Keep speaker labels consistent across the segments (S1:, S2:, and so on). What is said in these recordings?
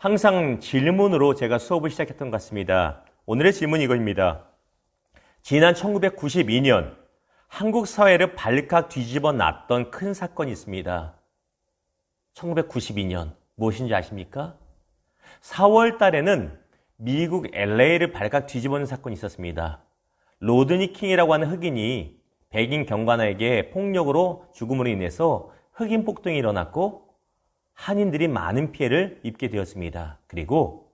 S1: 항상 질문으로 제가 수업을 시작했던 것 같습니다. 오늘의 질문은 이거입니다. 지난 1992년 한국 사회를 발칵 뒤집어 놨던 큰 사건이 있습니다. 1992년 무엇인지 아십니까? 4월 달에는 미국 LA를 발칵 뒤집어 놓은 사건이 있었습니다. 로드니 킹이라고 하는 흑인이 백인 경관에게 폭력으로 죽음으로 인해서 흑인 폭동이 일어났고 한인들이 많은 피해를 입게 되었습니다. 그리고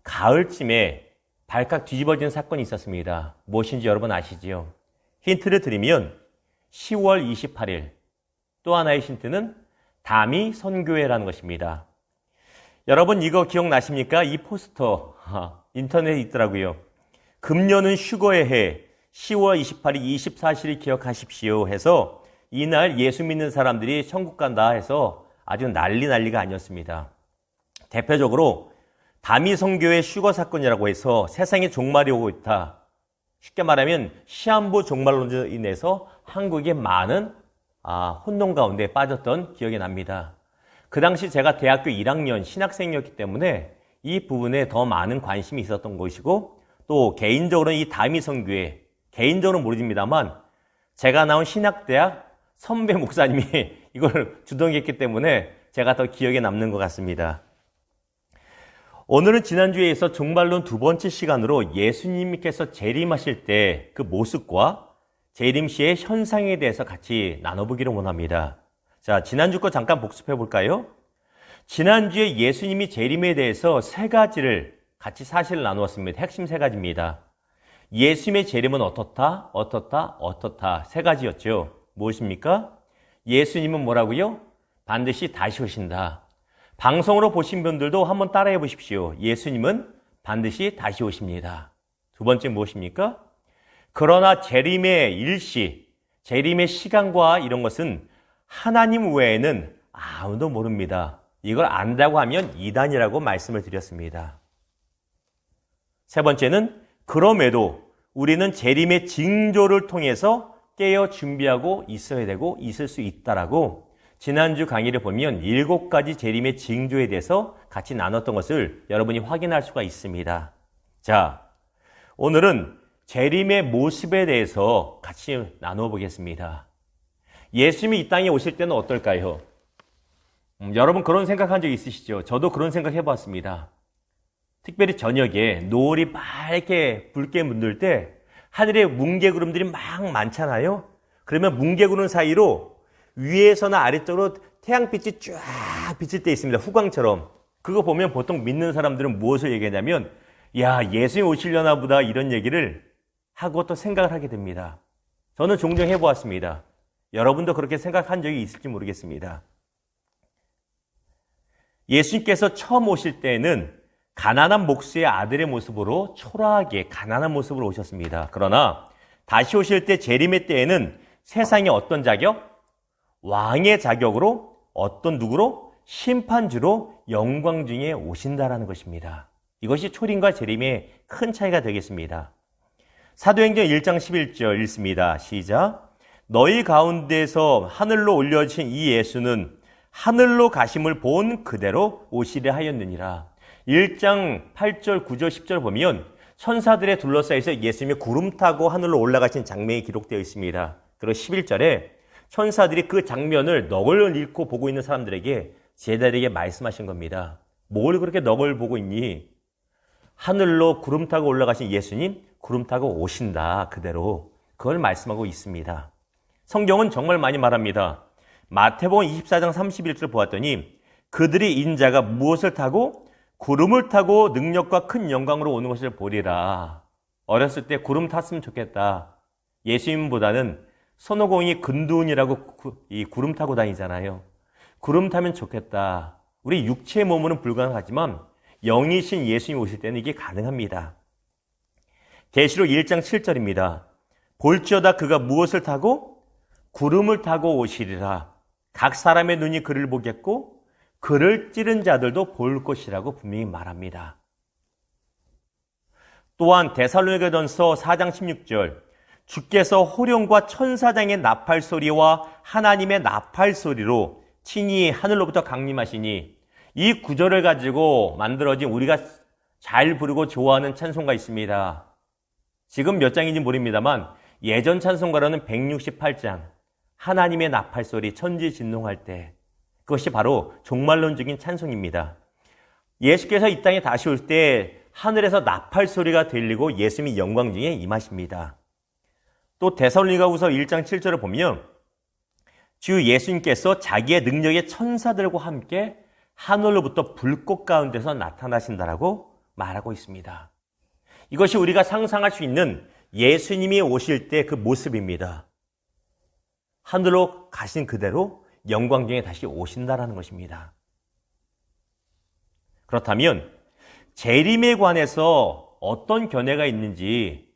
S1: 가을쯤에 발칵 뒤집어진 사건이 있었습니다. 무엇인지 여러분 아시지요? 힌트를 드리면 10월 28일 또 하나의 힌트는 다미 선교회라는 것입니다. 여러분 이거 기억나십니까? 이 포스터 인터넷에 있더라고요. 금년은 슈거의 해 10월 28일 24시를 기억하십시오 해서 이날 예수 믿는 사람들이 천국 간다 해서 아주 난리가 아니었습니다. 대표적으로 다미 선교회 슈거 사건이라고 해서 세상에 종말이 오고 있다. 쉽게 말하면 시한부 종말론으로 인해서 한국이 많은 혼돈 가운데 빠졌던 기억이 납니다. 그 당시 제가 대학교 1학년 신학생이었기 때문에 이 부분에 더 많은 관심이 있었던 것이고 또 개인적으로는 이 다미 선교회 개인적으로는 모르집니다만 제가 나온 신학대학 선배 목사님이 이걸 주동했기 때문에 제가 더 기억에 남는 것 같습니다. 오늘은 지난주에 이어서 종말론 두 번째 시간으로 예수님께서 재림하실 때 그 모습과 재림 시의 현상에 대해서 같이 나눠보기를 원합니다. 자, 지난주 거 잠깐 복습해 볼까요? 지난주에 예수님이 재림에 대해서 세 가지를 같이 사실을 나누었습니다. 핵심 세 가지입니다. 예수님의 재림은 어떻다 세 가지였죠. 무엇입니까? 예수님은 뭐라고요? 반드시 다시 오신다. 방송으로 보신 분들도 한번 따라해 보십시오. 예수님은 반드시 다시 오십니다. 두 번째 무엇입니까? 그러나 재림의 일시, 재림의 시간과 이런 것은 하나님 외에는 아무도 모릅니다. 이걸 안다고 하면 이단이라고 말씀을 드렸습니다. 세 번째는 그럼에도 우리는 재림의 징조를 통해서 깨어 준비하고 있어야 되고 있을 수 있다라고 지난주 강의를 보면 7가지 재림의 징조에 대해서 같이 나눴던 것을 여러분이 확인할 수가 있습니다. 자, 오늘은 재림의 모습에 대해서 같이 나누어 보겠습니다. 예수님이 이 땅에 오실 때는 어떨까요? 여러분 그런 생각한 적 있으시죠? 저도 그런 생각 해봤습니다. 특별히 저녁에 노을이 밝게 붉게 물들 때 하늘에 뭉게구름들이 막 많잖아요. 그러면 뭉게구름 사이로 위에서나 아래쪽으로 태양빛이 쫙 비칠 때 있습니다. 후광처럼. 그거 보면 보통 믿는 사람들은 무엇을 얘기하냐면 야, 예수님 오시려나 보다 이런 얘기를 하고 또 생각을 하게 됩니다. 저는 종종 해보았습니다. 여러분도 그렇게 생각한 적이 있을지 모르겠습니다. 예수님께서 처음 오실 때는 가난한 목수의 아들의 모습으로 초라하게 가난한 모습으로 오셨습니다. 그러나 다시 오실 때 재림의 때에는 세상에 어떤 자격? 왕의 자격으로 어떤 누구로? 심판주로 영광 중에 오신다라는 것입니다. 이것이 초림과 재림의 큰 차이가 되겠습니다. 사도행전 1장 11절 읽습니다. 시작. 너희 가운데서 하늘로 올려진 이 예수는 하늘로 가심을 본 그대로 오시려 하였느니라. 1장 8절, 9절, 10절 보면 천사들의 둘러싸여서 예수님이 구름 타고 하늘로 올라가신 장면이 기록되어 있습니다. 그리고 11절에 천사들이 그 장면을 넋을 잃고 보고 있는 사람들에게 제자들에게 말씀하신 겁니다. 뭘 그렇게 넋을 보고 있니? 하늘로 구름 타고 올라가신 예수님 구름 타고 오신다. 그대로 그걸 말씀하고 있습니다. 성경은 정말 많이 말합니다. 마태복음 24장 31절 보았더니 그들이 인자가 무엇을 타고? 구름을 타고 능력과 큰 영광으로 오는 것을 보리라. 어렸을 때 구름 탔으면 좋겠다. 예수님보다는 손오공이 근두운이라고 이 구름 타고 다니잖아요. 구름 타면 좋겠다. 우리 육체의 몸으로는 불가능하지만 영이신 예수님 오실 때는 이게 가능합니다. 계시록 1장 7절입니다. 볼지어다 그가 무엇을 타고? 구름을 타고 오시리라. 각 사람의 눈이 그를 보겠고 그를 찌른 자들도 볼 것이라고 분명히 말합니다. 또한 데살로니가전서 4장 16절 주께서 호령과 천사장의 나팔 소리와 하나님의 나팔 소리로 친히 하늘로부터 강림하시니 이 구절을 가지고 만들어진 우리가 잘 부르고 좋아하는 찬송가 있습니다. 지금 몇 장인지 모릅니다만 예전 찬송가로는 168장 하나님의 나팔소리 천지진동할 때, 그것이 바로 종말론적인 찬송입니다. 예수께서 이 땅에 다시 올 때 하늘에서 나팔소리가 들리고 예수님이 영광 중에 임하십니다. 또 데살로니가후서 1장 7절을 보면 주 예수님께서 자기의 능력의 천사들과 함께 하늘로부터 불꽃 가운데서 나타나신다라고 말하고 있습니다. 이것이 우리가 상상할 수 있는 예수님이 오실 때 그 모습입니다. 하늘로 가신 그대로 영광 중에 다시 오신다라는 것입니다. 그렇다면 재림에 관해서 어떤 견해가 있는지,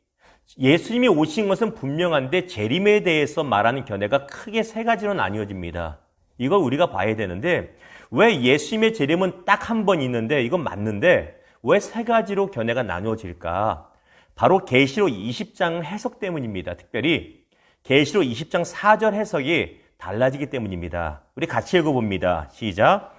S1: 예수님이 오신 것은 분명한데 재림에 대해서 말하는 견해가 크게 세 가지로 나뉘어집니다. 이걸 우리가 봐야 되는데 왜 예수님의 재림은 딱 한 번 있는데 이건 맞는데 왜 세 가지로 견해가 나누어질까? 바로 계시록 20장 해석 때문입니다. 특별히 계시록 20장 4절 해석이 달라지기 때문입니다. 우리 같이 읽어봅니다. 시작.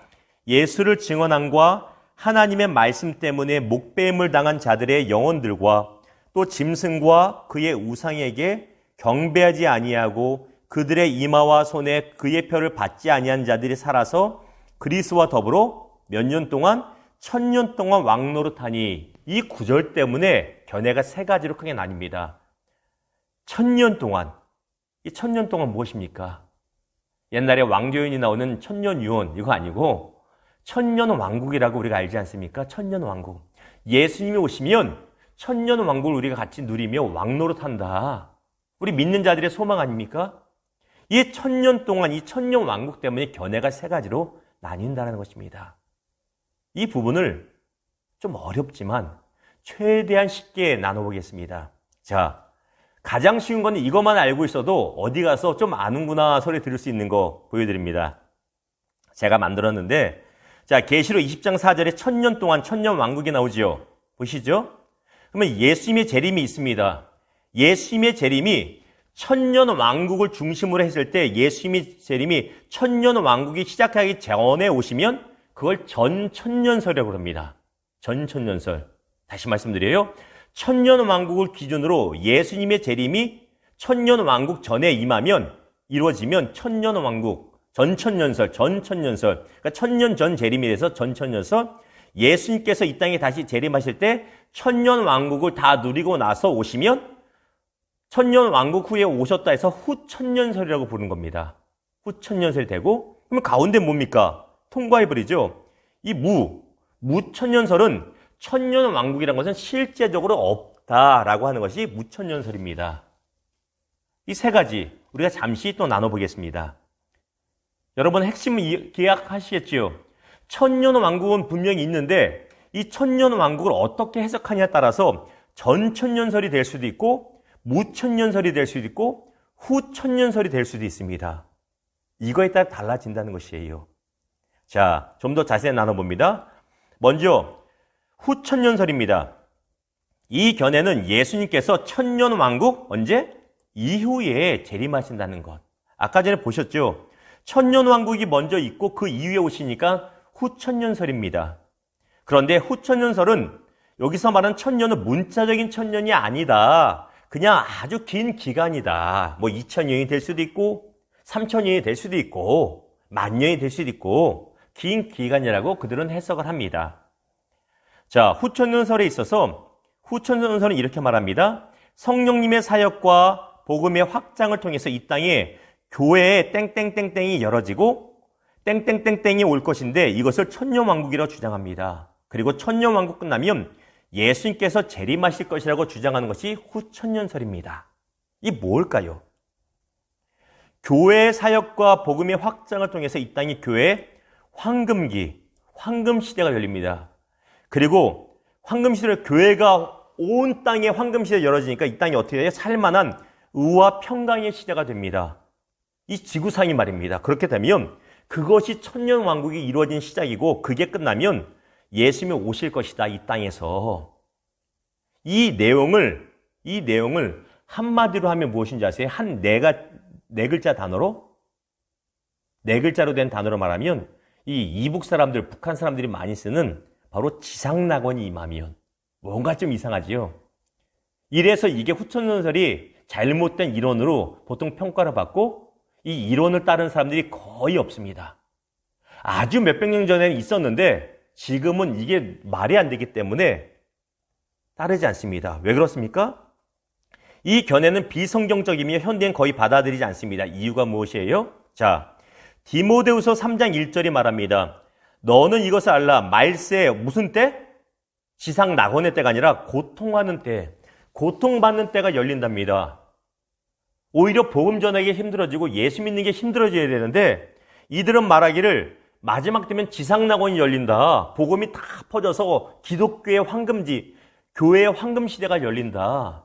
S1: 예수를 증언함과 하나님의 말씀 때문에 목배임을 당한 자들의 영혼들과 또 짐승과 그의 우상에게 경배하지 아니하고 그들의 이마와 손에 그의 표를 받지 아니한 자들이 살아서 그리스도와 더불어 몇 년 동안 1000년 동안 왕노릇하니, 이 구절 때문에 견해가 세 가지로 크게 나뉩니다. 1000년 동안, 이 1000년 동안 무엇입니까? 옛날에 왕조연이 나오는 천년유언 이거 아니고 천년왕국이라고 우리가 알지 않습니까? 천년왕국. 예수님이 오시면 천년왕국을 우리가 같이 누리며 왕노릇한다. 우리 믿는 자들의 소망 아닙니까? 이 1000년 동안 이 천년왕국 때문에 견해가 세 가지로 나뉜다는 것입니다. 이 부분을 좀 어렵지만 최대한 쉽게 나눠보겠습니다. 자, 가장 쉬운 건 이것만 알고 있어도 어디 가서 좀 아는구나 소리 들을 수 있는 거 보여드립니다. 제가 만들었는데, 자, 계시록 20장 4절에 1000년 동안 천년왕국이 나오지요. 보시죠? 그러면 예수님의 재림이 있습니다. 예수님의 재림이 천년왕국을 중심으로 했을 때 예수님의 재림이 천년왕국이 시작하기 전에 오시면 그걸 전천년설이라고 합니다. 전천년설. 다시 말씀드려요. 천년왕국을 기준으로 예수님의 재림이 천년왕국 전에 임하면 이루어지면 천년왕국, 전천년설, 전천년설. 그러니까 천년 전 재림이 돼서 전천년설. 예수님께서 이 땅에 다시 재림하실 때 천년왕국을 다 누리고 나서 오시면 천년왕국 후에 오셨다 해서 후천년설이라고 부르는 겁니다. 후천년설이 되고, 그러면 가운데 뭡니까? 통과해버리죠. 이 무천년설은 천년왕국이라는 것은 실제적으로 없다라고 하는 것이 무천년설입니다. 이 세 가지 우리가 잠시 또 나눠보겠습니다. 여러분 핵심을 기억하시겠죠? 천년왕국은 분명히 있는데 이 천년왕국을 어떻게 해석하냐에 따라서 전천년설이 될 수도 있고 무천년설이 될 수도 있고 후천년설이 될 수도 있습니다. 이거에 따라 달라진다는 것이에요. 자, 좀 더 자세히 나눠봅니다. 먼저 후천년설입니다. 이 견해는 예수님께서 천년왕국 언제? 이후에 재림하신다는 것. 아까 전에 보셨죠? 천년왕국이 먼저 있고 그 이후에 오시니까 후천년설입니다. 그런데 후천년설은 여기서 말하는 천년은 문자적인 천년이 아니다. 그냥 아주 긴 기간이다. 뭐 2000년이 될 수도 있고 3000년이 될 수도 있고 만년이 될 수도 있고 긴 기간이라고 그들은 해석을 합니다. 자, 후천년설에 있어서 후천년설은 이렇게 말합니다. 성령님의 사역과 복음의 확장을 통해서 이 땅에 교회의 땡땡땡땡이 열어지고 땡땡땡땡이 올 것인데 이것을 천년왕국이라고 주장합니다. 그리고 천년왕국 끝나면 예수님께서 재림하실 것이라고 주장하는 것이 후천년설입니다. 이 뭘까요? 교회의 사역과 복음의 확장을 통해서 이 땅에 교회의 황금기, 황금시대가 열립니다. 그리고 황금시대로 교회가 온 땅에 황금시대가 열어지니까 이 땅이 어떻게 해요? 살만한 의와 평강의 시대가 됩니다. 이 지구상이 말입니다. 그렇게 되면 그것이 천년왕국이 이루어진 시작이고 그게 끝나면 예수님이 오실 것이다, 이 땅에서. 이 내용을 한마디로 하면 무엇인지 아세요? 네 글자 단어로? 네 글자로 된 단어로 말하면 이 이북 사람들, 북한 사람들이 많이 쓰는 바로 지상낙원이 임하면 뭔가 좀 이상하지요. 이래서 이게 후천연설이 잘못된 이론으로 보통 평가를 받고 이 이론을 따르는 사람들이 거의 없습니다. 아주 몇백 년 전에는 있었는데 지금은 이게 말이 안 되기 때문에 따르지 않습니다. 왜 그렇습니까? 이 견해는 비성경적이며 현대는 거의 받아들이지 않습니다. 이유가 무엇이에요? 자, 디모데후서 3장 1절이 말합니다. 너는 이것을 알라. 말세 무슨 때? 지상 낙원의 때가 아니라 고통하는 때, 고통받는 때가 열린답니다. 오히려 복음 전하기 힘들어지고 예수 믿는 게 힘들어져야 되는데 이들은 말하기를 마지막 되면 지상 낙원이 열린다. 복음이 다 퍼져서 기독교의 황금지, 교회의 황금 시대가 열린다.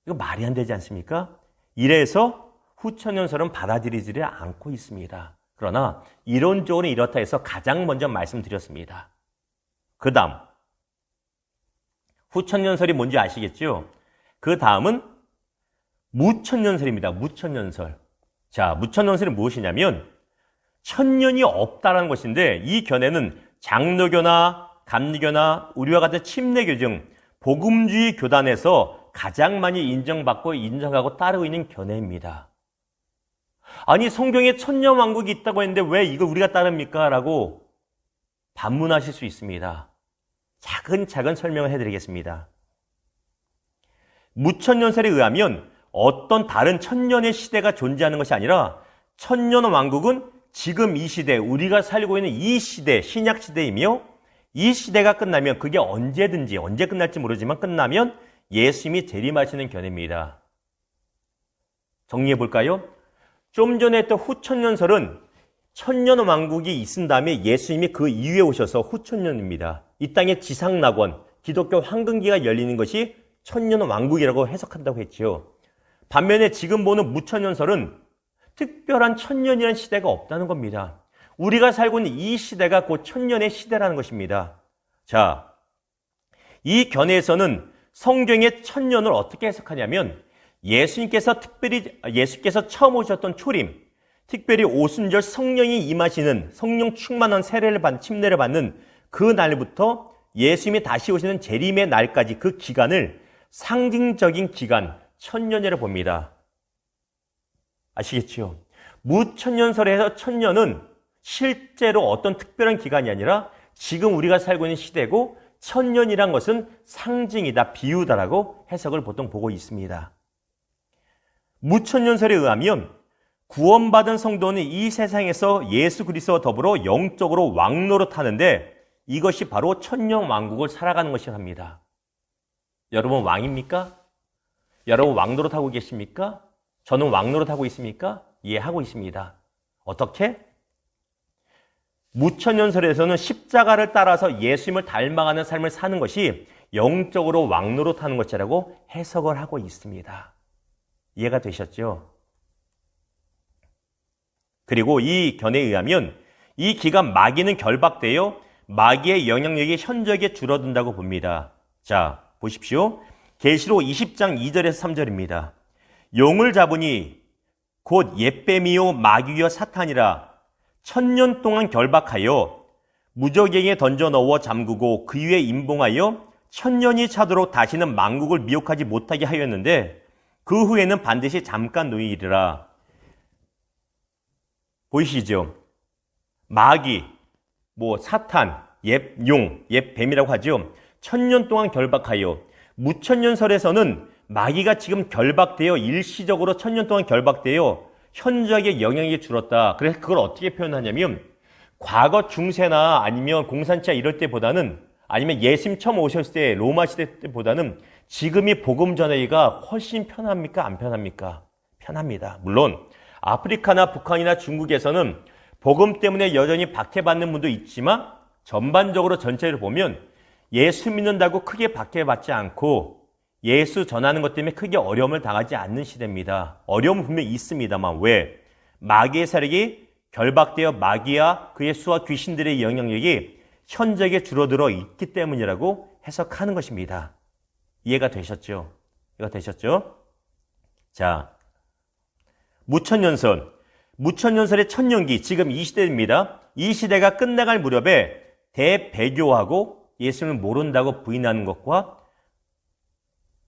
S1: 이거 말이 안 되지 않습니까? 이래서 후천연설은 받아들이지 않고 있습니다. 그러나 이론적으로 이렇다 해서 가장 먼저 말씀드렸습니다. 그 다음 후천연설이 뭔지 아시겠죠? 그 다음은 무천연설입니다. 무천연설. 자, 무천연설이 무엇이냐면 천년이 없다라는 것인데 이 견해는 장로교나 감리교나 우리와 같은 침례교 등 복음주의 교단에서 가장 많이 인정받고 인정하고 따르고 있는 견해입니다. 아니 성경에 천년왕국이 있다고 했는데 왜 이걸 우리가 따릅니까? 라고 반문하실 수 있습니다. 차근차근 설명을 해드리겠습니다. 무천연설에 의하면 어떤 다른 천년의 시대가 존재하는 것이 아니라 천년왕국은 지금 이 시대, 우리가 살고 있는 이 시대, 신약시대이며 이 시대가 끝나면 그게 언제든지 언제 끝날지 모르지만 끝나면 예수님이 재림하시는 견해입니다. 정리해 볼까요? 좀 전에 했던 후천년설은 천년왕국이 있은 다음에 예수님이 그 이후에 오셔서 후천년입니다. 이 땅에 지상낙원, 기독교 황금기가 열리는 것이 천년왕국이라고 해석한다고 했지요. 반면에 지금 보는 무천년설은 특별한 천년이라는 시대가 없다는 겁니다. 우리가 살고 있는 이 시대가 곧 천년의 시대라는 것입니다. 자, 이 견해에서는 성경의 천년을 어떻게 해석하냐면 예수께서 처음 오셨던 초림, 특별히 오순절 성령이 임하시는 성령 충만한 침례를 받는 그 날부터 예수님이 다시 오시는 재림의 날까지 그 기간을 상징적인 기간, 천년이라고 봅니다. 아시겠죠? 무천년설에서 천년은 실제로 어떤 특별한 기간이 아니라 지금 우리가 살고 있는 시대고 천년이란 것은 상징이다, 비유다라고 해석을 보통 보고 있습니다. 무천년설에 의하면 구원받은 성도는 이 세상에서 예수 그리스도와 더불어 영적으로 왕노릇하는데 이것이 바로 천년왕국을 살아가는 것이랍니다. 여러분 왕입니까? 여러분 왕노릇하고 계십니까? 저는 왕노릇하고 있습니까? 예, 하고 있습니다. 어떻게? 무천년설에서는 십자가를 따라서 예수님을 닮아가는 삶을 사는 것이 영적으로 왕노릇하는 것이라고 해석을 하고 있습니다. 이해가 되셨죠? 그리고 이 견해에 의하면 이 기간 마귀는 결박되어 마귀의 영향력이 현저하게 줄어든다고 봅니다. 자, 보십시오. 계시록 20장 2절에서 3절입니다. 용을 잡으니 곧 옛뱀이요 마귀여 사탄이라 천년 동안 결박하여 무적에게 던져 넣어 잠그고 그 위에 임봉하여 천년이 차도록 다시는 만국을 미혹하지 못하게 하였는데 그 후에는 반드시 잠깐 놓이리라. 보이시죠? 마귀, 사탄, 옛 용, 옛 뱀이라고 하죠. 천년 동안 결박하여 무천년설에서는 마귀가 지금 결박되어 일시적으로 천년 동안 결박되어 현저하게 영향이 줄었다. 그래서 그걸 어떻게 표현하냐면 과거 중세나 아니면 공산차 이럴 때보다는 아니면 예수님 처음 오셨을 때 로마 시대 때보다는 지금이 복음 전하기가 훨씬 편합니까? 안 편합니까? 편합니다. 물론 아프리카나 북한이나 중국에서는 복음 때문에 여전히 박해받는 분도 있지만 전반적으로 전체를 보면 예수 믿는다고 크게 박해받지 않고 예수 전하는 것 때문에 크게 어려움을 당하지 않는 시대입니다. 어려움은 분명히 있습니다만 왜? 마귀의 세력이 결박되어 마귀와 그의 수와 귀신들의 영향력이 현저하게 줄어들어 있기 때문이라고 해석하는 것입니다. 이해가 되셨죠? 이해가 되셨죠? 자, 무천년설의 천년기, 지금 이 시대입니다. 이 시대가 끝나갈 무렵에 대배교하고 예수님을 모른다고 부인하는 것과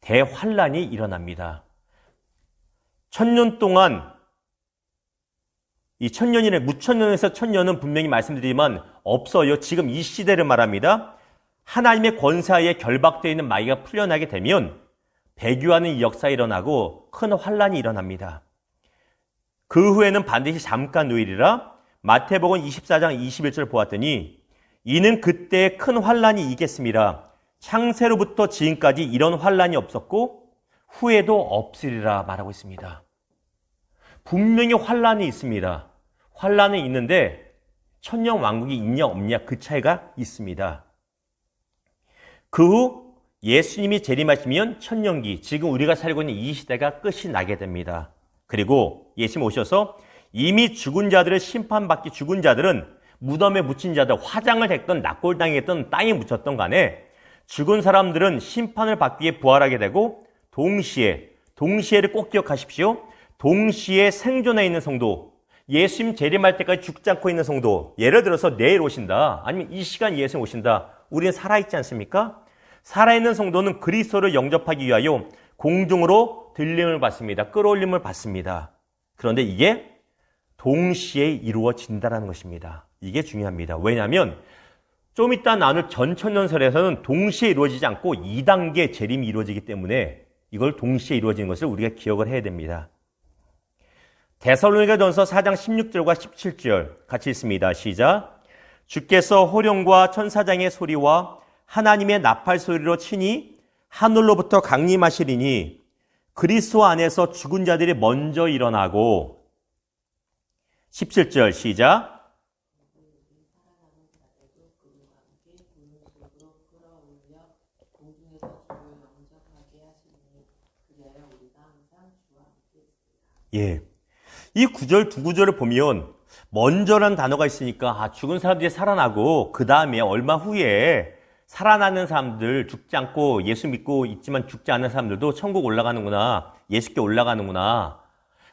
S1: 대환란이 일어납니다. 1000년 동안 이 1000년이나 무천년에서 1000년은 분명히 말씀드리지만 없어요. 지금 이 시대를 말합니다. 하나님의 권세하에 결박되어 있는 마귀가 풀려나게 되면 배교하는 이 역사가 일어나고 큰 환란이 일어납니다. 그 후에는 반드시 잠깐 누이리라. 마태복음 24장 21절 보았더니 이는 그때 큰 환란이 있겠습니다. 창세로부터 지금까지 이런 환란이 없었고 후에도 없으리라 말하고 있습니다. 분명히 환란이 있습니다. 환란이 있는데 천년 왕국이 있냐 없냐 그 차이가 있습니다. 그 후 예수님이 재림하시면 천년기, 지금 우리가 살고 있는 이 시대가 끝이 나게 됩니다. 그리고 예수님 오셔서 이미 죽은 자들을 심판받기, 죽은 자들은 무덤에 묻힌 자들, 화장을 했던 납골당했던 땅에 묻혔던 간에 죽은 사람들은 심판을 받기 위해 부활하게 되고 동시에를 꼭 기억하십시오. 동시에 생존해 있는 성도, 예수님 재림할 때까지 죽지 않고 있는 성도, 예를 들어서 내일 오신다, 아니면 이 시간 예수님 오신다, 우리는 살아있지 않습니까? 살아있는 성도는 그리스도를 영접하기 위하여 공중으로 들림을 받습니다. 끌어올림을 받습니다. 그런데 이게 동시에 이루어진다는 것입니다. 이게 중요합니다. 왜냐하면 좀 이따 나눌 전천년설에서는 동시에 이루어지지 않고 2단계 재림이 이루어지기 때문에 이걸 동시에 이루어지는 것을 우리가 기억을 해야 됩니다. 데살로니가전서 4장 16절과 17절 같이 읽습니다. 시작. 주께서 호령과 천사장의 소리와 하나님의 나팔 소리로 치니 하늘로부터 강림하시리니 그리스도 안에서 죽은 자들이 먼저 일어나고 17절 시작. 예. 이 구절 두 구절을 보면 먼저라는 단어가 있으니까 죽은 사람들이 살아나고 그 다음에 얼마 후에 살아나는 사람들, 죽지 않고 예수 믿고 있지만 죽지 않는 사람들도 천국 올라가는구나, 예수께 올라가는구나,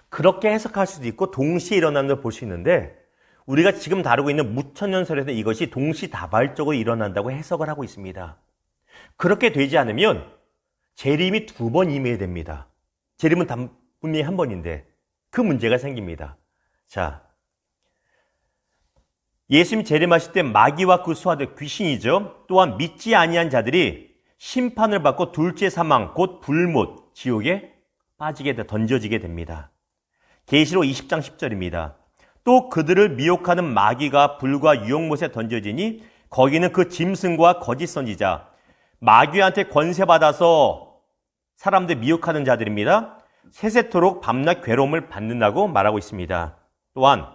S1: 그렇게 해석할 수도 있고 동시에 일어나는 걸 볼 수 있는데 우리가 지금 다루고 있는 무천년설에서 이것이 동시다발적으로 일어난다고 해석을 하고 있습니다. 그렇게 되지 않으면 재림이 2번 임해야 됩니다. 재림은 분명히 한 번인데 그 문제가 생깁니다. 자, 예수님 재림하실 때 마귀와 그 수하들, 귀신이죠. 또한 믿지 아니한 자들이 심판을 받고 둘째 사망, 곧 불못, 지옥에 던져지게 됩니다. 계시록 20장 10절입니다. 또 그들을 미혹하는 마귀가 불과 유혹못에 던져지니 거기는 그 짐승과 거짓 선지자, 마귀한테 권세받아서 사람들 미혹하는 자들입니다. 세세토록 밤낮 괴로움을 받는다고 말하고 있습니다. 또한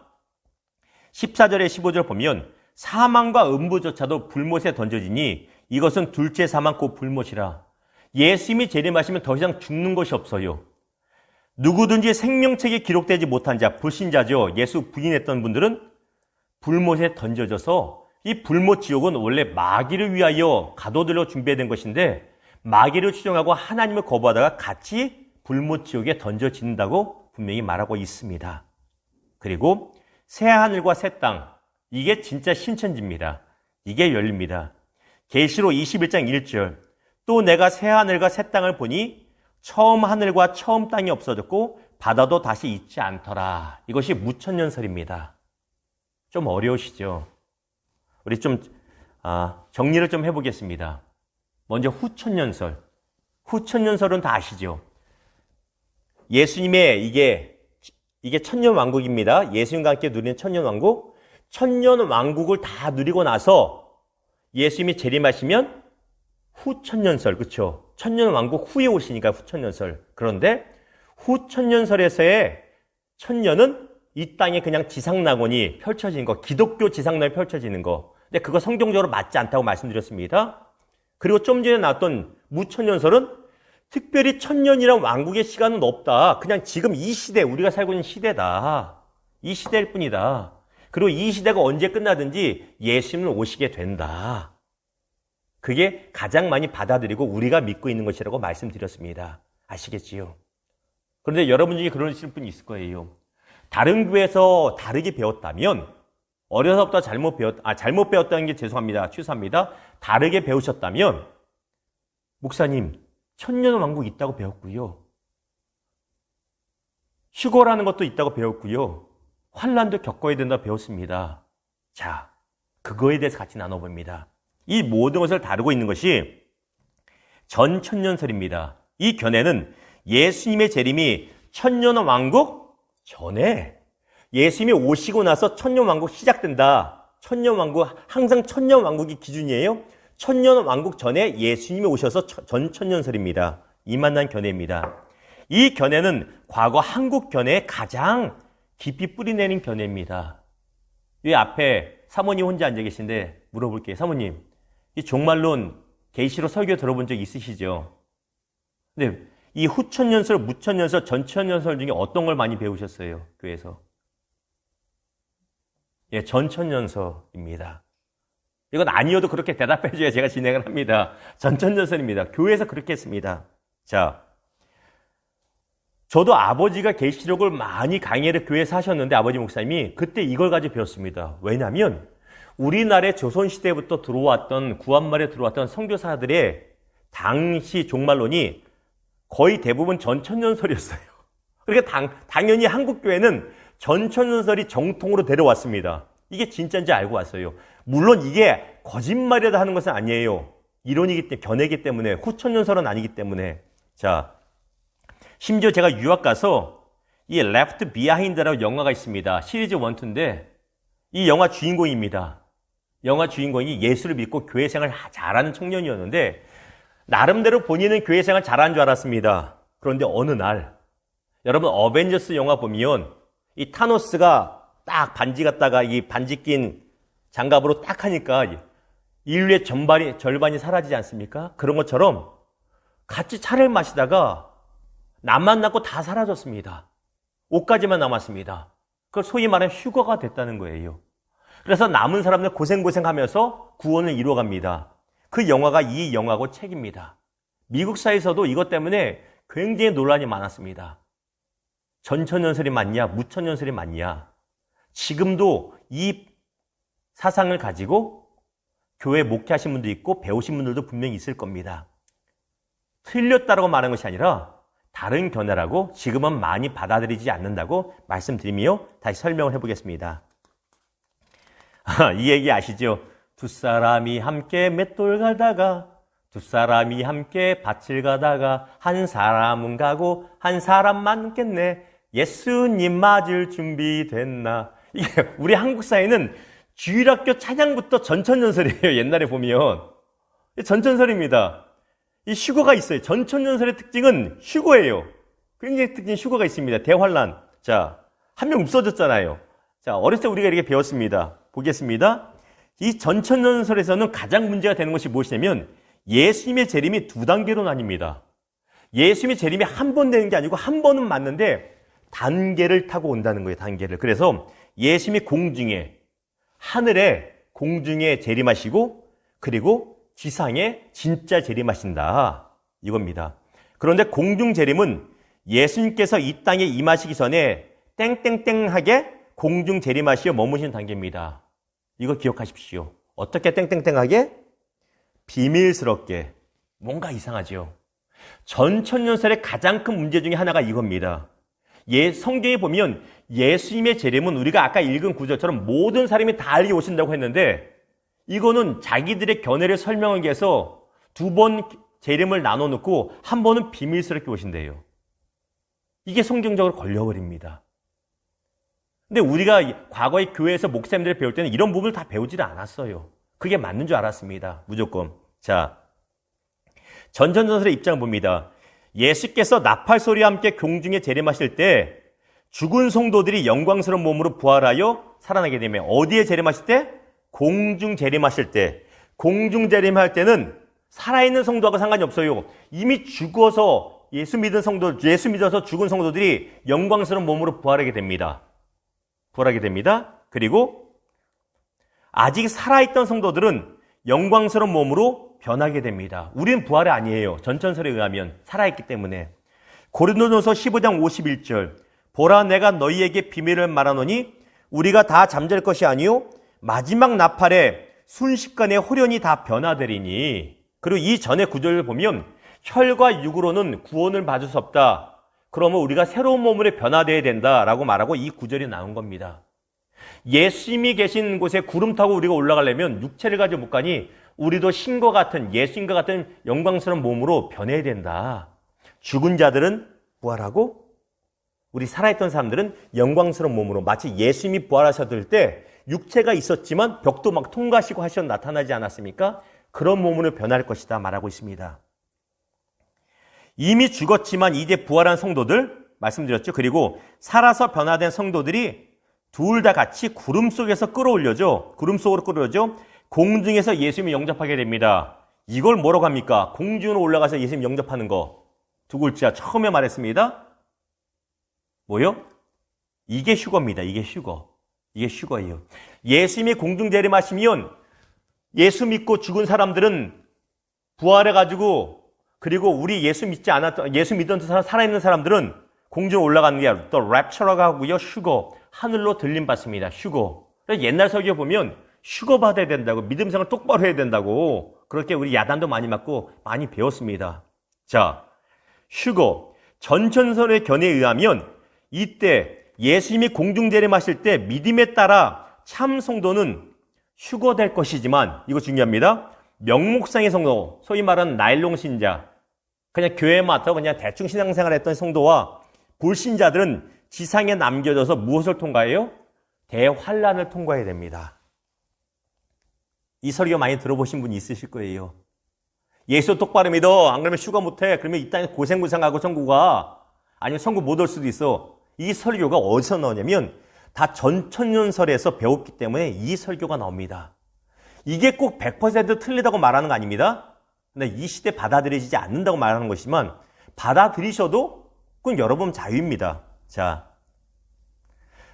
S1: 14절에 15절 보면 사망과 음부조차도 불못에 던져지니 이것은 둘째 사망 곧 불못이라. 예수님이 재림하시면 더 이상 죽는 것이 없어요. 누구든지 생명책에 기록되지 못한 자, 불신자죠. 예수 부인했던 분들은 불못에 던져져서 이 불못 지옥은 원래 마귀를 위하여 가둬들려 준비된 것인데 마귀를 추종하고 하나님을 거부하다가 같이 불못 지옥에 던져진다고 분명히 말하고 있습니다. 그리고 새 하늘과 새 땅, 이게 진짜 신천지입니다. 이게 열립니다. 계시록 21장 1절, 또 내가 새 하늘과 새 땅을 보니 처음 하늘과 처음 땅이 없어졌고 바다도 다시 있지 않더라. 이것이 무천년설입니다. 좀 어려우시죠? 우리 좀 정리를 좀 해보겠습니다. 먼저 후천년설. 후천년설은 다 아시죠? 예수님의 이게 천년왕국입니다. 예수님과 함께 누리는 천년왕국. 천년왕국을 다 누리고 나서 예수님이 재림하시면 후천년설, 그렇죠? 천년왕국 후에 오시니까 후천년설. 그런데 후천년설에서의 천년은 이 땅에 그냥 지상낙원이 펼쳐지는 거, 기독교 지상낙원이 펼쳐지는 거. 근데 그거 성경적으로 맞지 않다고 말씀드렸습니다. 그리고 좀 전에 나왔던 무천년설은 특별히 천년이란 왕국의 시간은 없다. 그냥 지금 이 시대, 우리가 살고 있는 시대다. 이 시대일 뿐이다. 그리고 이 시대가 언제 끝나든지 예수님은 오시게 된다. 그게 가장 많이 받아들이고 우리가 믿고 있는 것이라고 말씀드렸습니다. 아시겠지요? 그런데 여러분 중에 그러실 분이 있을 거예요. 다른 교회에서 다르게 배웠다면 어려서부터 잘못 배웠다는 게 죄송합니다. 취소합니다. 다르게 배우셨다면, 목사님, 천년왕국 있다고 배웠고요. 휴거라는 것도 있다고 배웠고요. 환란도 겪어야 된다고 배웠습니다. 자, 그거에 대해서 같이 나눠봅니다. 이 모든 것을 다루고 있는 것이 전천년설입니다. 이 견해는 예수님의 재림이 천년왕국 전에 예수님이 오시고 나서 천년왕국 시작된다. 천년왕국, 항상 천년왕국이 기준이에요. 천년왕국 전에 예수님이 오셔서 전천년설입니다. 이만한 견해입니다. 이 견해는 과거 한국 견해에 가장 깊이 뿌리내린 견해입니다. 이 앞에 사모님 혼자 앉아 계신데 물어볼게요. 사모님, 이 종말론 계시록 설교 들어본 적 있으시죠? 근데 이 후천년설, 무천년설, 전천년설 중에 어떤 걸 많이 배우셨어요? 교회에서? 예, 전천년설입니다. 이건 아니어도 그렇게 대답해 줘야 제가 진행을 합니다. 전천년설입니다. 교회에서 그렇게 했습니다. 자, 저도 아버지가 계시록을 많이 강의를 교회에서 하셨는데 아버지 목사님이 그때 이걸 가지고 배웠습니다. 왜냐하면 우리나라의 조선시대부터 들어왔던 구한말에 들어왔던 선교사들의 당시 종말론이 거의 대부분 전천년설이었어요. 그러니까 당연히 한국교회는 전천년설이 정통으로 데려왔습니다. 이게 진짜인지 알고 왔어요. 물론 이게 거짓말이라도 하는 것은 아니에요. 이론이기 때문에, 견해이기 때문에, 후천년설은 아니기 때문에. 자, 심지어 제가 유학 가서 이 Left Behind라고 영화가 있습니다. 시리즈 1, 2인데 이 영화 주인공입니다. 영화 주인공이 예수를 믿고 교회 생활 잘하는 청년이었는데 나름대로 본인은 교회 생활 잘하는 줄 알았습니다. 그런데 어느 날 여러분 어벤져스 영화 보면 이 타노스가 딱 반지 갖다가 이 반지 낀 장갑으로 딱 하니까 인류의 절반이 사라지지 않습니까? 그런 것처럼 같이 차를 마시다가 남만 남고 다 사라졌습니다. 옷까지만 남았습니다. 그걸 소위 말하는 휴거가 됐다는 거예요. 그래서 남은 사람들 고생하면서 구원을 이루어갑니다. 그 영화가 이 영화고 책입니다. 미국 사회에서도 이것 때문에 굉장히 논란이 많았습니다. 전천년설이 맞냐, 무천년설이 맞냐. 지금도 이 사상을 가지고 교회 목회하신 분도 있고 배우신 분들도 분명히 있을 겁니다. 틀렸다고 말하는 것이 아니라 다른 견해라고 지금은 많이 받아들이지 않는다고 말씀드리며 다시 설명을 해보겠습니다. 이 얘기 아시죠? 두 사람이 함께 맷돌 가다가 두 사람이 함께 밭을 가다가 한 사람은 가고 한 사람만 남겠네. 예수님 맞을 준비 됐나? 이게 우리 한국 사회는 주일학교 찬양부터 전천년설이에요. 옛날에 보면 전천설입니다. 이 휴거가 있어요. 전천년설의 특징은 휴거예요. 굉장히 특징 휴거가 있습니다. 대환란. 자, 한 명 없어졌잖아요. 자, 어렸을 때 우리가 이렇게 배웠습니다. 보겠습니다. 이 전천년설에서는 가장 문제가 되는 것이 무엇이냐면 예수님의 재림이 두 단계로 나뉩니다. 예수님의 재림이 한 번 되는 게 아니고 한 번은 맞는데 단계를 타고 온다는 거예요. 단계를. 그래서 예수님이 공중에 하늘에 공중에 재림하시고 그리고 지상에 진짜 재림하신다. 이겁니다. 그런데 공중 재림은 예수님께서 이 땅에 임하시기 전에 땡땡땡하게 공중 재림하시어 머무신 단계입니다. 이거 기억하십시오. 어떻게 땡땡땡하게? 비밀스럽게. 뭔가 이상하죠. 전천년설의 가장 큰 문제 중에 하나가 이겁니다. 성경에 보면 예수님의 재림은 우리가 아까 읽은 구절처럼 모든 사람이 다 알게 오신다고 했는데 이거는 자기들의 견해를 설명하기 위해서 두 번 재림을 나눠놓고 한 번은 비밀스럽게 오신대요. 이게 성경적으로 걸려버립니다. 근데 우리가 과거에 교회에서 목사님들이 배울 때는 이런 부분을 다 배우지를 않았어요. 그게 맞는 줄 알았습니다. 무조건. 자, 전천년설의 입장을 봅니다. 예수께서 나팔 소리와 함께 공중에 재림하실 때 죽은 성도들이 영광스러운 몸으로 부활하여 살아나게 되면 어디에 재림하실 때? 공중 재림하실 때. 공중 재림할 때는 살아있는 성도하고 상관이 없어요. 이미 죽어서 예수 믿어서 죽은 성도들이 영광스러운 몸으로 부활하게 됩니다. 그리고 아직 살아있던 성도들은 영광스러운 몸으로 변하게 됩니다. 우리는 부활이 아니에요. 전천설에 의하면 살아있기 때문에. 고린도전서 15장 51절 보라 내가 너희에게 비밀을 말하노니 우리가 다 잠잘 것이 아니요 마지막 나팔에 순식간에 홀연히 다 변화되리니. 그리고 이 전의 구절을 보면 혈과 육으로는 구원을 받을 수 없다. 그러면 우리가 새로운 몸으로 변화되어야 된다라고 말하고 이 구절이 나온 겁니다. 예수님이 계신 곳에 구름 타고 우리가 올라가려면 육체를 가지고 못 가니 우리도 신과 같은 예수님과 같은 영광스러운 몸으로 변해야 된다. 죽은 자들은 부활하고 우리 살아있던 사람들은 영광스러운 몸으로 마치 예수님이 부활하셨을 때 육체가 있었지만 벽도 막 통과하시고 하셔 나타나지 않았습니까? 그런 몸으로 변할 것이다 말하고 있습니다. 이미 죽었지만 이제 부활한 성도들 말씀드렸죠. 그리고 살아서 변화된 성도들이 둘 다 같이 구름 속에서 끌어올려져. 구름 속으로 끌어올려져 공중에서 예수님을 영접하게 됩니다. 이걸 뭐라고 합니까? 공중으로 올라가서 예수님 영접하는 거. 두 글자 처음에 말했습니다. 뭐요? 이게 휴거입니다. 이게 휴거. 이게 휴거예요. 예수님이 공중 재림하시면 예수 믿고 죽은 사람들은 부활해가지고 그리고 우리 예수 믿던 사람, 살아있는 사람들은 공중으로 올라가는 게 또 랩처라고 하고요. 휴거. 하늘로 들림 받습니다. 휴거. 옛날 설교 보면 휴거 받아야 된다고, 믿음 생활 똑바로 해야 된다고, 그렇게 우리 야단도 많이 맞고 많이 배웠습니다. 자, 휴거. 전천선의 견해에 의하면 이때 예수님이 공중 재림하실 때 믿음에 따라 참 성도는 휴거될 것이지만, 이거 중요합니다. 명목상의 성도, 소위 말하는 나일론 신자, 그냥 교회에 맡아 그냥 대충 신앙생활 했던 성도와 불신자들은 지상에 남겨져서 무엇을 통과해요? 대환란을 통과해야 됩니다. 이 설교 많이 들어보신 분이 있으실 거예요. 예수 똑바로 믿어. 안 그러면 휴가 못해. 그러면 이 땅에 고생고생하고 천국 가. 아니면 천국 못 올 수도 있어. 이 설교가 어디서 나오냐면 다 전천년설에서 배웠기 때문에 이 설교가 나옵니다. 이게 꼭 100% 틀리다고 말하는 거 아닙니다. 근데 이 시대 받아들여지지 않는다고 말하는 것이지만 받아들이셔도 그건 여러분 자유입니다. 자,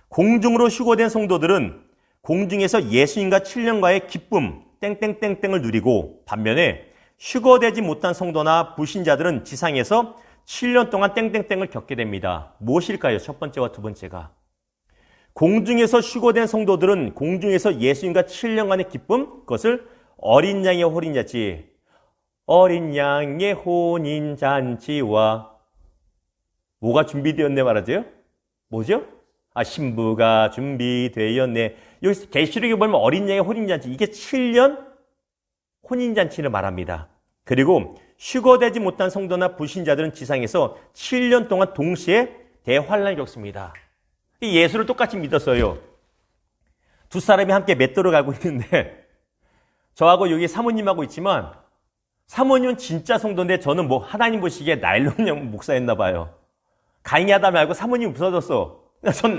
S1: 공중으로 휴거된 성도들은 공중에서 예수님과 7년과의 기쁨 땡땡땡땡을 누리고, 반면에 휴거되지 못한 성도나 불신자들은 지상에서 7년 동안 땡땡땡을 겪게 됩니다. 무엇일까요? 첫 번째와 두 번째가. 공중에서 휴거된 성도들은 공중에서 예수님과 7년간의 기쁨, 그것을 어린 양의 혼인잔치, 어린 양의 혼인잔치와 뭐가 준비되었네 말하죠? 뭐죠? 신부가 준비되었네. 여기 계시록에 보면 어린 양의 혼인잔치, 이게 7년 혼인잔치를 말합니다. 그리고 휴거되지 못한 성도나 불신자들은 지상에서 7년 동안 동시에 대환란을 겪습니다. 예수를 똑같이 믿었어요. 두 사람이 함께 맷돌을 갈고 있는데 저하고 여기 사모님하고 있지만 사모님은 진짜 성도인데 저는 뭐 하나님 보시기에 나일론 목사였나 봐요. 가인하다 말고 사모님이 없어졌어. 전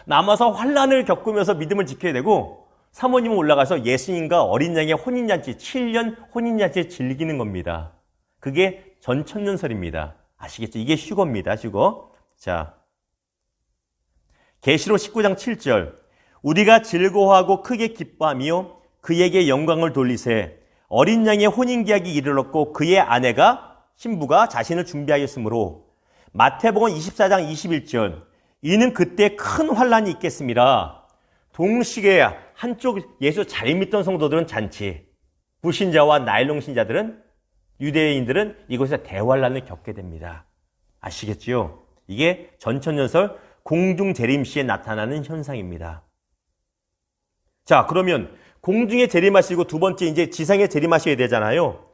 S1: 남아서 환란을 겪으면서 믿음을 지켜야 되고, 사모님은 올라가서 예수님과 어린 양의 혼인잔치, 7년 혼인잔치를 즐기는 겁니다. 그게 전천년설입니다. 아시겠죠? 이게 휴거입니다. 휴거. 자, 계시록 19장 7절. 우리가 즐거워하고 크게 기뻐하며 그에게 영광을 돌리세. 어린 양의 혼인계약이 이르렀고 그의 아내가 신부가 자신을 준비하였으므로. 마태복음 24장 21절. 이는 그때 큰 환란이 있겠습니다. 동시에 한쪽 예수 잘 믿던 성도들은 잔치, 불신자와 나일론 신자들은, 유대인들은 이곳에서 대환란을 겪게 됩니다. 아시겠죠? 이게 전천년설 공중 재림 시에 나타나는 현상입니다. 자, 그러면 공중에 재림하시고 두 번째 이제 지상에 재림하셔야 되잖아요.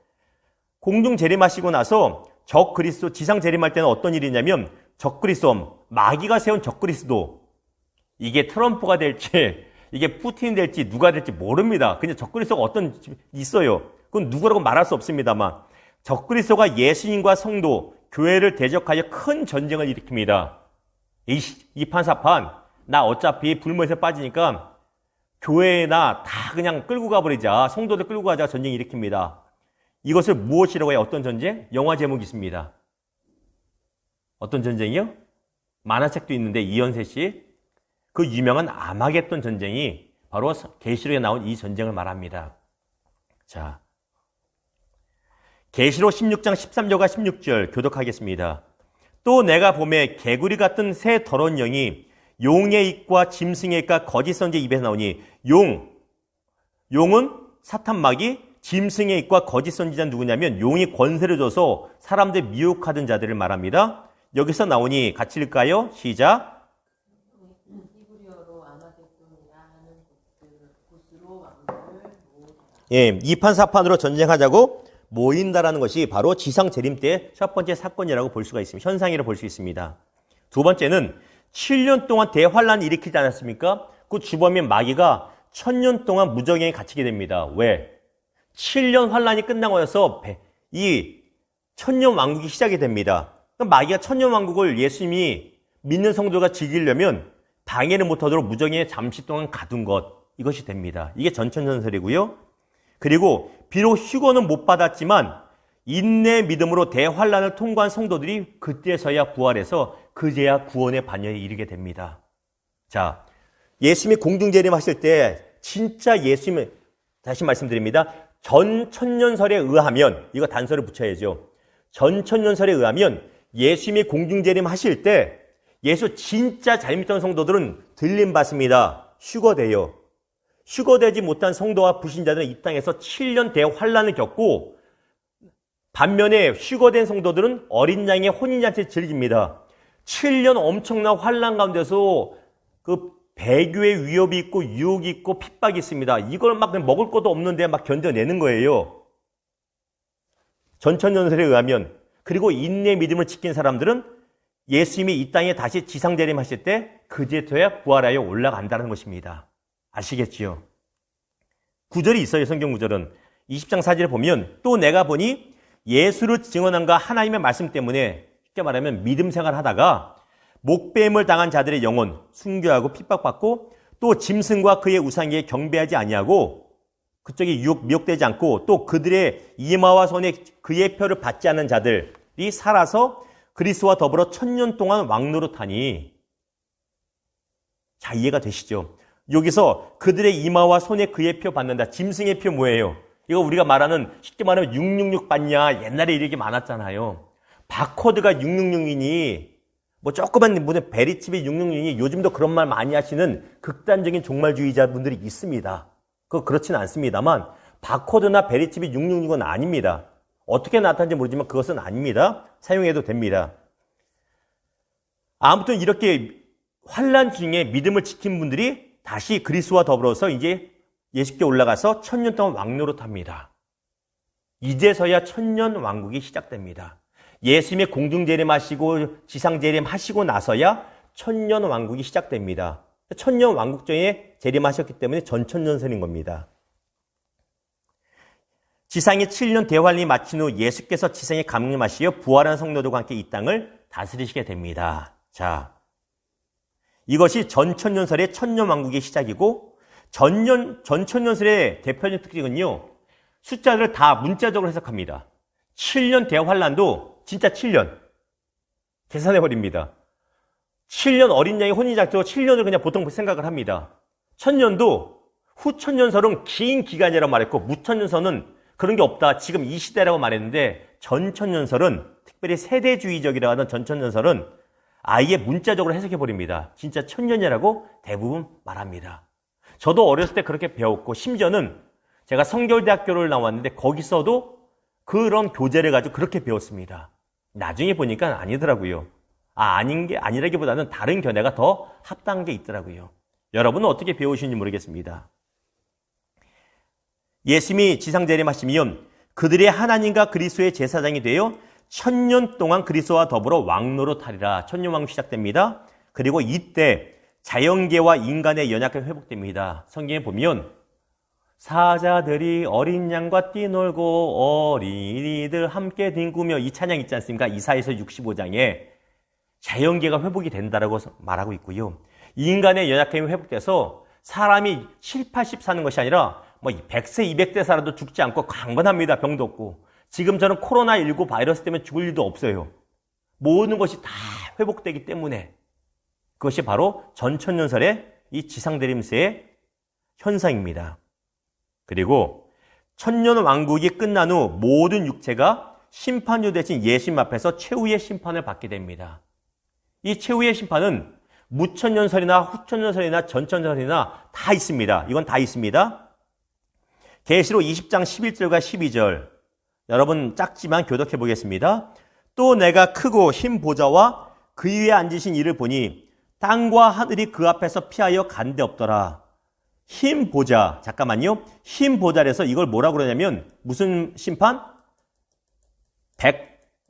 S1: 공중 재림하시고 나서 적그리스도, 지상 재림할 때는 어떤 일이냐면 적그리스도, 마귀가 세운 적그리스도, 이게 트럼프가 될지 이게 푸틴이 될지 누가 될지 모릅니다. 그냥 적그리스도가 어떤 있어요. 그건 누구라고 말할 수 없습니다만 적그리스도가 예수님과 성도, 교회를 대적하여 큰 전쟁을 일으킵니다. 이 판사판, 나 어차피 불못에 빠지니까 교회나 다 그냥 끌고 가버리자, 성도들 끌고 가자 전쟁 일으킵니다. 이것을 무엇이라고 해요? 어떤 전쟁? 영화 제목이 있습니다. 어떤 전쟁이요? 만화책도 있는데 이현세 씨, 그 유명한 아마겟돈 전쟁이 바로 계시록에 나온 이 전쟁을 말합니다. 자, 계시록 16장 13절과 16절 교독하겠습니다. 또 내가 보매 개구리 같은 새 더러운 영이 용의 입과 짐승의 입과 거짓 선지의 입에서 나오니 용은 사탄마귀, 짐승의 입과 거짓 선지자는 누구냐면 용이 권세를 줘서 사람들 미혹하던 자들을 말합니다. 여기서 나오니 같이 읽을까요? 시작. 예, 2판 4판으로 전쟁하자고 모인다라는 것이 바로 지상 재림 때 첫 번째 사건이라고 볼 수가 있습니다. 현상이라고 볼 수 있습니다. 두 번째는 7년 동안 대환란을 일으키지 않았습니까? 그 주범인 마귀가 1000년 동안 무정행에 갇히게 됩니다. 왜? 7년 환란이 끝나고 나서 이 1000년 왕국이 시작이 됩니다. 마귀가 1000년 왕국을 예수님이 믿는 성도가 즐기려면 방해를 못하도록 무정행에 잠시 동안 가둔 것, 이것이 됩니다. 이게 전천전설이고요. 그리고 비록 휴거는 못 받았지만 인내 믿음으로 대환란을 통과한 성도들이 그때서야 부활해서 그제야 구원의 반열에 이르게 됩니다. 자, 예수님이 공중재림하실 때 진짜 예수님은 다시 말씀드립니다. 전천년설에 의하면, 이거 단서를 붙여야죠. 전천년설에 의하면 예수님이 공중재림하실 때 예수 진짜 잘 믿던 성도들은 들림 받습니다. 휴거돼요. 휴거되지 못한 성도와 불신자들은 이 땅에서 7년 대환란을 겪고, 반면에 휴거된 성도들은 어린 양의 혼인잔치를 즐깁니다. 7년 엄청난 환란 가운데서 그 배교의 위협이 있고 유혹이 있고 핍박이 있습니다. 이걸 막 먹을 것도 없는데 막 견뎌내는 거예요. 전천전설에 의하면. 그리고 인내 믿음을 지킨 사람들은 예수님이 이 땅에 다시 지상재림하실 때 그제서야 부활하여 올라간다는 것입니다. 아시겠지요? 구절이 있어요. 성경 구절은 20장 4절에 보면 또 내가 보니 예수를 증언한가 하나님의 말씀 때문에, 쉽게 말하면 믿음 생활하다가 목배임을 당한 자들의 영혼 순교하고 핍박받고, 또 짐승과 그의 우상에게 경배하지 아니하고 그쪽에 미혹되지 않고, 또 그들의 이마와 손에 그의 표를 받지 않는 자들이 살아서 그리스도와 더불어 1000년 동안 왕노릇하니. 자, 이해가 되시죠? 여기서 그들의 이마와 손에 그의 표 받는다. 짐승의 표 뭐예요? 이거 우리가 말하는, 쉽게 말하면 666 받냐, 옛날에 이렇게 많았잖아요. 바코드가 666이니 뭐 조그만 무슨 베리칩이 666이니, 요즘도 그런 말 많이 하시는 극단적인 종말주의자분들이 있습니다. 그렇지는 않습니다만 바코드나 베리칩이 666은 아닙니다. 어떻게 나타난지 모르지만 그것은 아닙니다. 사용해도 됩니다. 아무튼 이렇게 환란 중에 믿음을 지킨 분들이 다시 그리스도와 더불어서 이제 예수께 올라가서 1000년 동안 왕노릇합니다. 이제서야 1000년 왕국이 시작됩니다. 예수님의 공중재림하시고 지상재림하시고 나서야 1000년 왕국이 시작됩니다. 1000년 왕국 중에 재림하셨기 때문에 전천전설인 겁니다. 지상의 7년 대환란이 마친 후 예수께서 지상에 강림하시어 부활한 성도들과 함께 이 땅을 다스리시게 됩니다. 자, 이것이 전천년설의 1000년 왕국의 시작이고, 전천년설의 대표적인 특징은요, 숫자를 다 문자적으로 해석합니다. 7년 대환란도 진짜 7년 계산해버립니다. 7년 어린 양의 혼인잔치로 7년을 그냥 보통 생각을 합니다. 1000년도 후천년설은 긴 기간이라고 말했고, 무천년설은 그런 게 없다, 지금 이 시대라고 말했는데, 전천년설은, 특별히 세대주의적이라고 하는 전천년설은 아예 문자적으로 해석해버립니다. 진짜 1000년이라고 대부분 말합니다. 저도 어렸을 때 그렇게 배웠고, 심지어는 제가 성결대학교를 나왔는데 거기서도 그런 교재를 가지고 그렇게 배웠습니다. 나중에 보니까 아니더라고요. 아니라기보다는 다른 견해가 더 합당한 게 있더라고요. 여러분은 어떻게 배우시는지 모르겠습니다. 예수님이 지상재림하시면 그들의 하나님과 그리스도의 제사장이 되어 1000년 동안 그리스도와 더불어 왕노릇하리라. 1000년 왕국 시작됩니다. 그리고 이때 자연계와 인간의 연약함이 회복됩니다. 성경에 보면 사자들이 어린 양과 뛰놀고 어린이들 함께 뒹구며, 이 찬양 있지 않습니까? 이사야서 65장에 자연계가 회복이 된다라고 말하고 있고요. 인간의 연약함이 회복돼서 사람이 7, 80 사는 것이 아니라 뭐 100세, 200세 살아도 죽지 않고 강건합니다. 병도 없고. 지금처럼 코로나19 바이러스 때문에 죽을 일도 없어요. 모든 것이 다 회복되기 때문에, 그것이 바로 전천년설의 이 지상대림세의 현상입니다. 그리고 1000년 왕국이 끝난 후 모든 육체가 심판주 대신 예수님 앞에서 최후의 심판을 받게 됩니다. 이 최후의 심판은 무천년설이나 후천년설이나 전천년설이나 다 있습니다. 이건 다 있습니다. 계시록 20장 11절과 12절. 여러분 작지만 교독해 보겠습니다. 또 내가 크고 흰 보좌와 그 위에 앉으신 이를 보니 땅과 하늘이 그 앞에서 피하여 간 데 없더라. 흰 보좌, 잠깐만요. 흰 보좌에서 이걸 뭐라고 그러냐면 무슨 심판?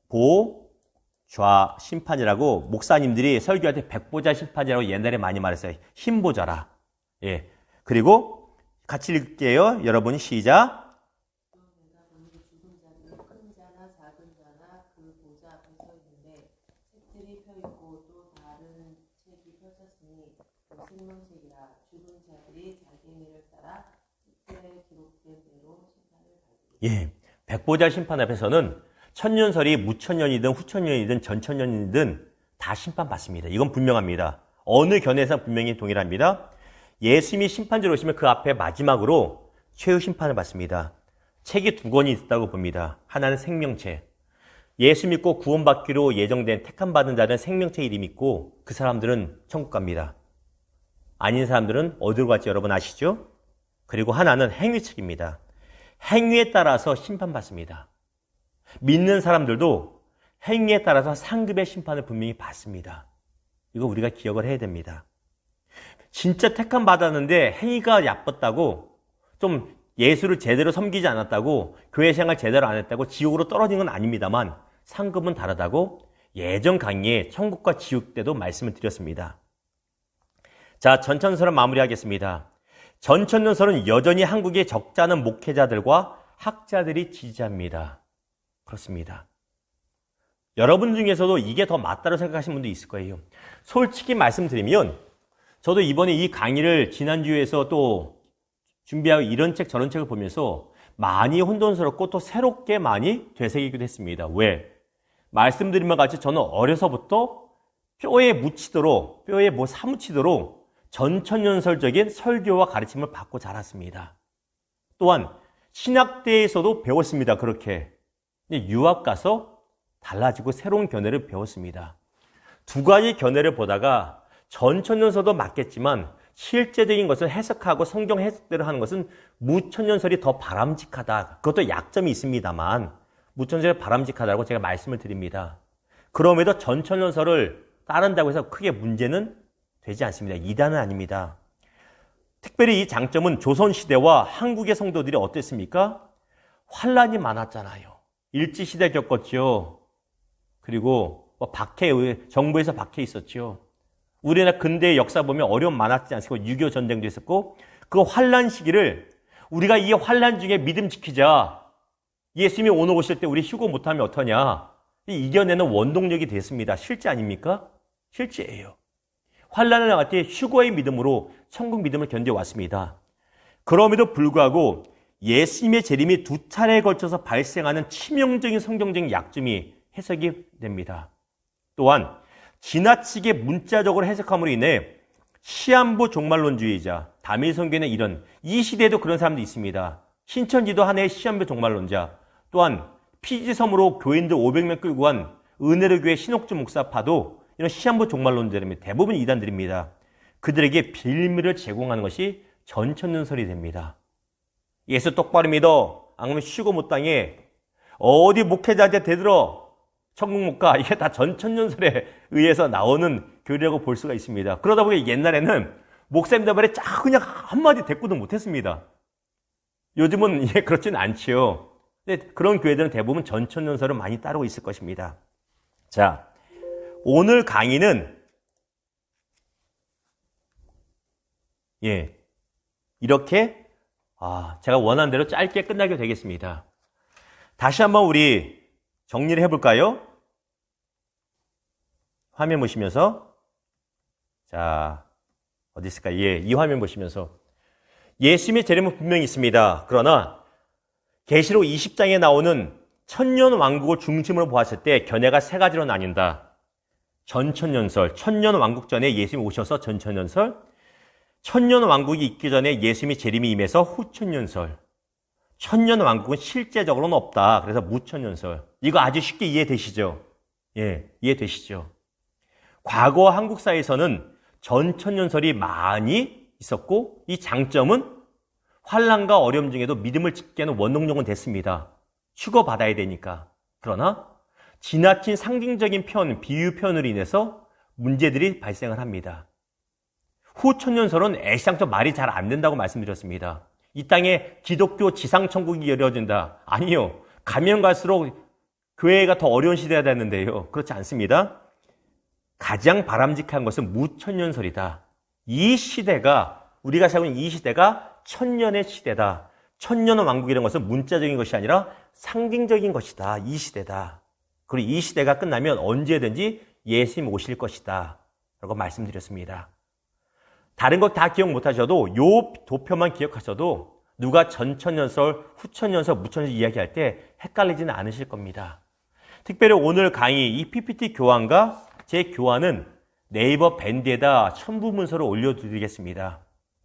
S1: 백보좌 심판이라고 목사님들이 설교할 때 백보좌 심판이라고 옛날에 많이 말했어요. 흰 보좌라. 예. 그리고 같이 읽을게요. 여러분 시작. 예, 백보자 심판 앞에서는 천년설이 무천년이든 후천년이든 전천년이든 다 심판받습니다. 이건 분명합니다. 어느 견해에서 분명히 동일합니다. 예수님이 심판자로 오시면 그 앞에 마지막으로 최후 심판을 받습니다. 책이 두 권이 있다고 봅니다. 하나는 생명체. 예수 믿고 구원받기로 예정된 택함받은 자는 생명체 이름 있고 그 사람들은 천국 갑니다. 아닌 사람들은 어디로 갈지 여러분 아시죠? 그리고 하나는 행위책입니다. 행위에 따라서 심판받습니다. 믿는 사람들도 행위에 따라서 상급의 심판을 분명히 받습니다. 이거 우리가 기억을 해야 됩니다. 진짜 택함 받았는데 행위가 나빴다고, 좀 예수를 제대로 섬기지 않았다고, 교회 생활 제대로 안 했다고 지옥으로 떨어진 건 아닙니다만 상급은 다르다고 예전 강의에 천국과 지옥 때도 말씀을 드렸습니다. 자, 전천설을 마무리하겠습니다. 전천년설은 여전히 한국의 적지 않은 목회자들과 학자들이 지지합니다. 그렇습니다. 여러분 중에서도 이게 더 맞다고 생각하시는 분도 있을 거예요. 솔직히 말씀드리면 저도 이번에 이 강의를 지난주에서 또 준비하고 이런 책 저런 책을 보면서 많이 혼돈스럽고 또 새롭게 많이 되새기기도 했습니다. 왜? 말씀드린 것 같이 저는 어려서부터 뼈에 묻히도록, 뼈에 뭐 사무치도록 전천년설적인 설교와 가르침을 받고 자랐습니다. 또한 신학대에서도 배웠습니다. 그렇게. 유학 가서 달라지고 새로운 견해를 배웠습니다. 두 가지 견해를 보다가 전천년설도 맞겠지만 실제적인 것을 해석하고 성경 해석대로 하는 것은 무천년설이 더 바람직하다. 그것도 약점이 있습니다만 무천년설이 바람직하다고 제가 말씀을 드립니다. 그럼에도 전천년설을 따른다고 해서 크게 문제는 되지 않습니다. 이단은 아닙니다. 특별히 이 장점은 조선시대와 한국의 성도들이 어땠습니까? 환란이 많았잖아요. 일제시대 겪었죠. 그리고 정부에서 박해 있었죠. 우리나라 근대의 역사 보면 어려움 많았지 않습니까? 6.25 전쟁도 있었고, 그 환란 시기를 우리가 이 환란 중에 믿음 지키자. 예수님이 오늘 오실 때 우리 휴고 못하면 어떠냐. 이겨내는 원동력이 됐습니다. 실제 아닙니까? 실제예요. 환란을 나갈 때 휴거의 믿음으로 천국 믿음을 견뎌왔습니다. 그럼에도 불구하고 예수님의 재림이 두 차례에 걸쳐서 발생하는 치명적인 성경적인 약점이 해석이 됩니다. 또한 지나치게 문자적으로 해석함으로 인해 시한부 종말론주의자, 다밀성교는 이런, 이 시대에도 그런 사람도 있습니다. 신천지도 하나의 시한부 종말론자, 또한 피지섬으로 교인들 500명 끌고 간 은혜로 교회 신옥주 목사파도 이런 시한부 종말론자들입니다. 대부분 이단들입니다. 그들에게 빌미를 제공하는 것이 전천년설이 됩니다. 예수 똑바로 믿어. 안 그러면 쉬고 못 당해. 어디 목회자한테 대들어. 천국 못 가. 이게 다 전천년설에 의해서 나오는 교리라고 볼 수가 있습니다. 그러다 보니 옛날에는 목사님들 말에 그냥 한마디 대꾸도 못했습니다. 요즘은 이게 그렇지는 않지요. 근데 그런 교회들은 대부분 전천년설을 많이 따르고 있을 것입니다. 자, 오늘 강의는 이렇게 제가 원하는 대로 짧게 끝나게 되겠습니다. 다시 한번 우리 정리를 해볼까요? 화면 보시면서, 자, 어디 있을까? 이 화면 보시면서 예수님의 재림은 분명히 있습니다. 그러나 계시록 20장에 나오는 천년 왕국을 중심으로 보았을 때 견해가 세 가지로 나뉜다. 전천년설, 천년 왕국 전에 예수님이 오셔서 전천년설, 천년 왕국이 있기 전에 예수님이 재림이 임해서 후천년설, 천년 왕국은 실제적으로는 없다. 그래서 무천년설. 이거 아주 쉽게 이해되시죠? 이해되시죠? 과거 한국 사회에서는 전천년설이 많이 있었고 이 장점은 환난과 어려움 중에도 믿음을 지키게 하는 원동력은 됐습니다. 추거받아야 되니까. 그러나 지나친 상징적인 표현, 비유 표현으로 인해서 문제들이 발생을 합니다. 후천년설은 애시당초 말이 잘 안 된다고 말씀드렸습니다. 이 땅에 기독교 지상천국이 이루어진다. 아니요. 가면 갈수록 교회가 더 어려운 시대가 됐는데요. 그렇지 않습니다. 가장 바람직한 것은 무천년설이다. 이 시대가, 우리가 살고 있는 이 시대가 천년의 시대다. 천년의 왕국이라는 것은 문자적인 것이 아니라 상징적인 것이다. 이 시대다. 그리고 이 시대가 끝나면 언제든지 예수님 오실 것이다. 라고 말씀드렸습니다. 다른 것 다 기억 못하셔도 요 도표만 기억하셔도 누가 전천년설, 후천년설, 무천년설 이야기할 때 헷갈리지는 않으실 겁니다. 특별히 오늘 강의 이 PPT 교환과 제 교환은 네이버 밴드에다 첨부 문서를 올려드리겠습니다.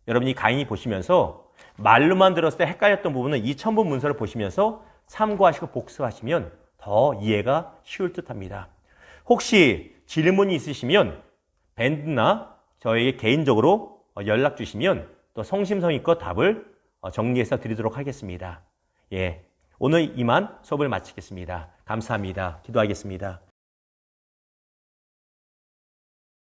S1: 여러분이 강의 보시면서 말로만 들었을 때 헷갈렸던 부분은 이 첨부 문서를 보시면서 참고하시고 복습하시면 더 이해가 쉬울 듯 합니다. 혹시 질문이 있으시면 밴드나 저에게 개인적으로 연락 주시면 또 성심성의껏 답을 정리해서 드리도록 하겠습니다. 예, 오늘 이만 수업을 마치겠습니다. 감사합니다. 기도하겠습니다.